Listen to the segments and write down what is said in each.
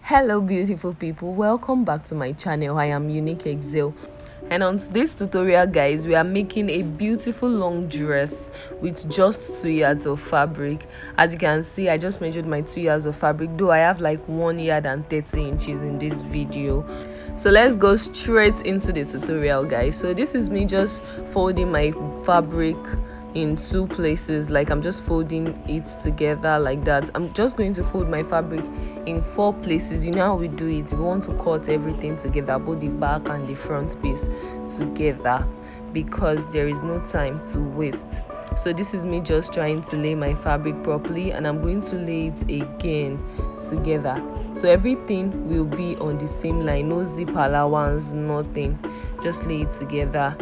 Hello beautiful people, welcome back to my channel. I am Unique Excel, and on this tutorial guys, we are making a beautiful long dress with just 2 yards of fabric. As you can see, I just measured my 2 yards of fabric, though I have like 1 yard and 30 inches in this video. So let's go straight into the tutorial guys. So this is me just folding my fabric in 2 places, like I'm just folding it together like that. I'm just going to fold my fabric in 4 places. You know how we do it, we want to cut everything together, both the back and the front piece together, because there is no time to waste. So this is me just trying to lay my fabric properly, and I'm going to lay it again together, so everything will be on the same line, no zip allowance, nothing. Just lay it together.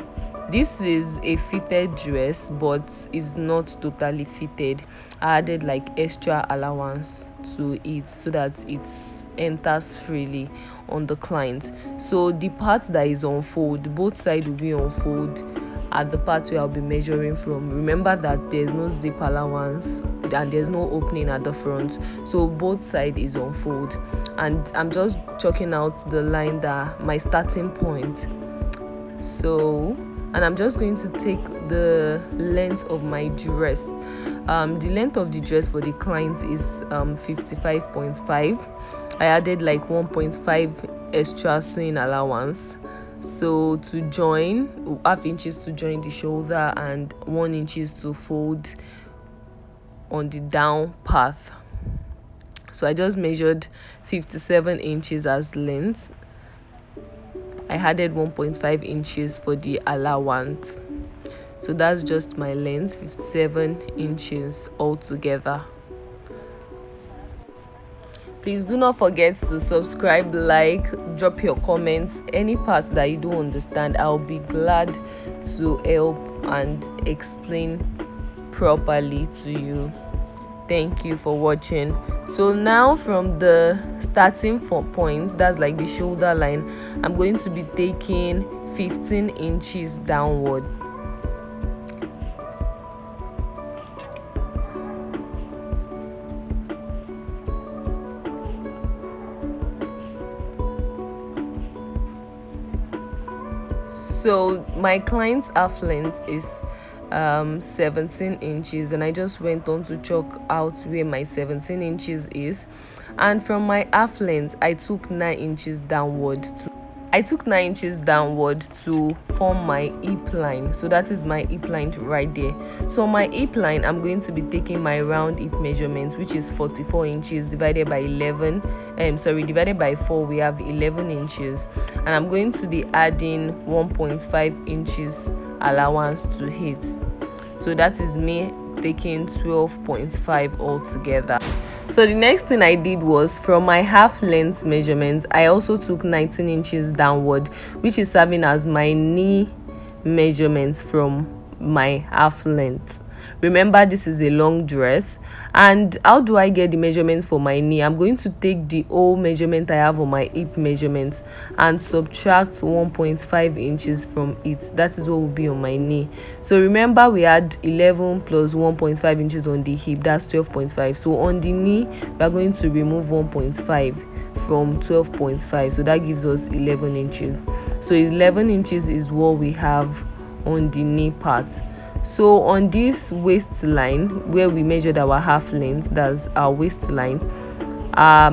This is a fitted dress, but it's not totally fitted. I added like extra allowance to it so that it enters freely on the client. So the part that is on fold, both sides will be on fold at the part where I'll be measuring from. Remember that there's no zip allowance and there's no opening at the front, so both side is on fold, and I'm just chalking out the line that my starting point. And I'm just going to take the length of my dress. The length of the dress for the client is 55.5. I added like 1.5 extra sewing allowance, so to join, half inches to join the shoulder and 1 inches to fold on the down path. So I just measured 57 inches as length. I added 1.5 inches for the allowance, so that's just my length, 57 inches altogether. Please do not forget to subscribe, like, drop your comments, any parts that you don't understand. I'll be glad to help and explain properly to you. Thank you for watching. So now from the starting points, that's like the shoulder line, I'm going to be taking 15 inches downward. So my client's half length is 17 inches, and I just went on to chalk out where my 17 inches is, and from my half length I took 9 inches downward to form my hip line. So that is my hip line right there. So my hip line, I'm going to be taking my round hip measurements, which is 44 inches divided by 4, we have 11 inches, and I'm going to be adding 1.5 inches allowance to it. So that is me taking 12.5 altogether. So the next thing I did was, from my half length measurements, I also took 19 inches downward, which is serving as my knee measurements from my half length. Remember, this is a long dress, and how do I get the measurements for my knee? I'm going to take the whole measurement I have on my hip measurements and subtract 1.5 inches from it. That is what will be on my knee. So remember, we had 11 plus 1.5 inches on the hip, that's 12.5. So on the knee, we are going to remove 1.5 from 12.5, so that gives us 11 inches. So 11 inches is what we have on the knee part. So on this waistline where we measured our half length, that's our waistline, our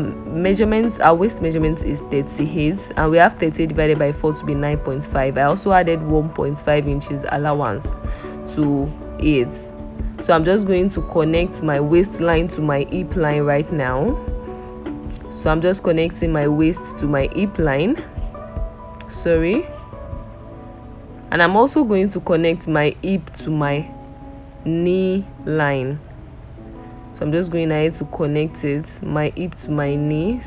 waist measurement is 38, and we have 30 divided by 4 to be 9.5. I also added 1.5 inches allowance to it. So I'm just going to connect my waistline to my hip line right now. So I'm just connecting my waist to my hip line, and I'm also going to connect my hip to my knee line. So I'm just going ahead to connect it, my hip to my knee,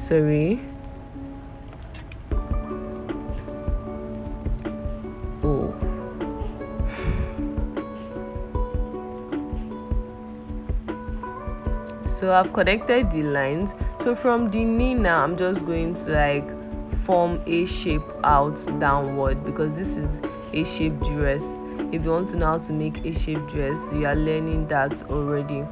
So I've connected the lines. So from the knee now, I'm just going to like form a shape out downward, because this is a shape dress. If you want to know how to make a shape dress, you are learning that already.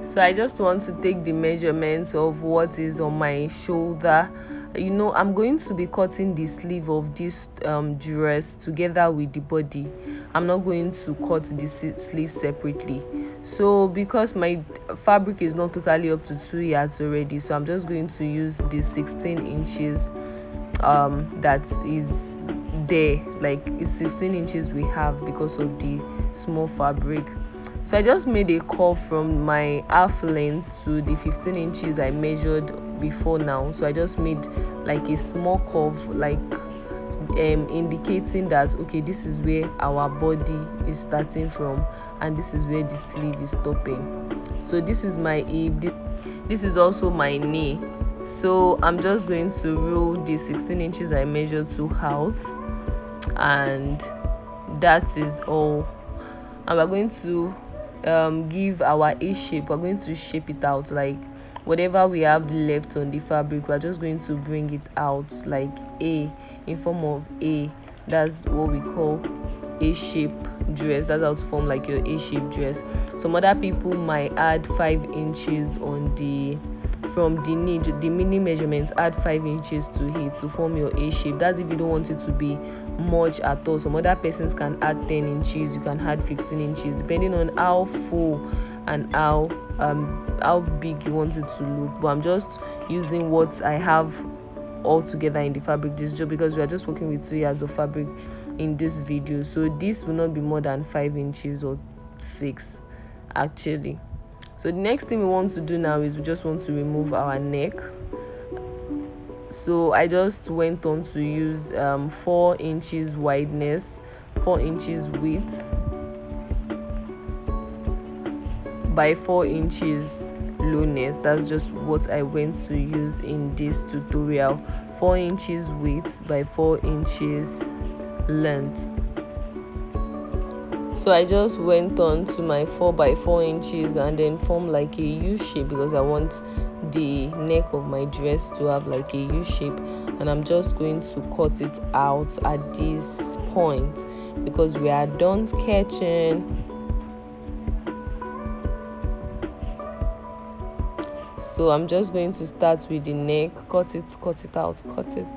So I just want to take the measurements of what is on my shoulder. I'm going to be cutting the sleeve of this dress together with the body. I'm not going to cut the sleeve separately. So because my fabric is not totally up to 2 yards already, so I'm just going to use the 16 inches that is there. Like, it's 16 inches we have because of the small fabric. So I just made a curve from my half length to the 15 inches I measured before now. So I just made like a small curve, like indicating that okay, this is where our body is starting from and this is where the sleeve is stopping. So this is my hip, this is also my knee. So I'm just going to roll the 16 inches I measured to out, and that is all. And we're going to give our A shape. We're going to shape it out, like whatever we have left on the fabric, we're just going to bring it out like A, in form of A. That's what we call A shape dress. That's how to form like your A shape dress. Some other people might add 5 inches on the from the knee, the mini measurements, add 5 inches to it to form your A shape. That's if you don't want it to be much at all. Some other persons can add 10 inches, you can add 15 inches, depending on how full and how big you want it to look. But I'm just using what I have all together in the fabric this job, because we are just working with 2 yards of fabric in this video. So this will not be more than 5 inches or 6 actually. So the next thing we want to do now is we just want to remove our neck. So I just went on to use 4 inches wideness, 4 inches width by 4 inches lowness. That's just what I went to use in this tutorial. 4 inches width by 4 inches length. So I just went on to my 4 by 4 inches and then form like a U shape, because I want the neck of my dress to have like a U shape, and I'm just going to cut it out at this point because we are done sketching. So I'm just going to start with the neck, cut it out, cut it.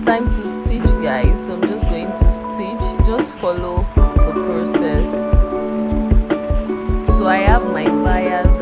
Time to stitch, guys. So I'm just going to stitch, just follow the process. So I have my bias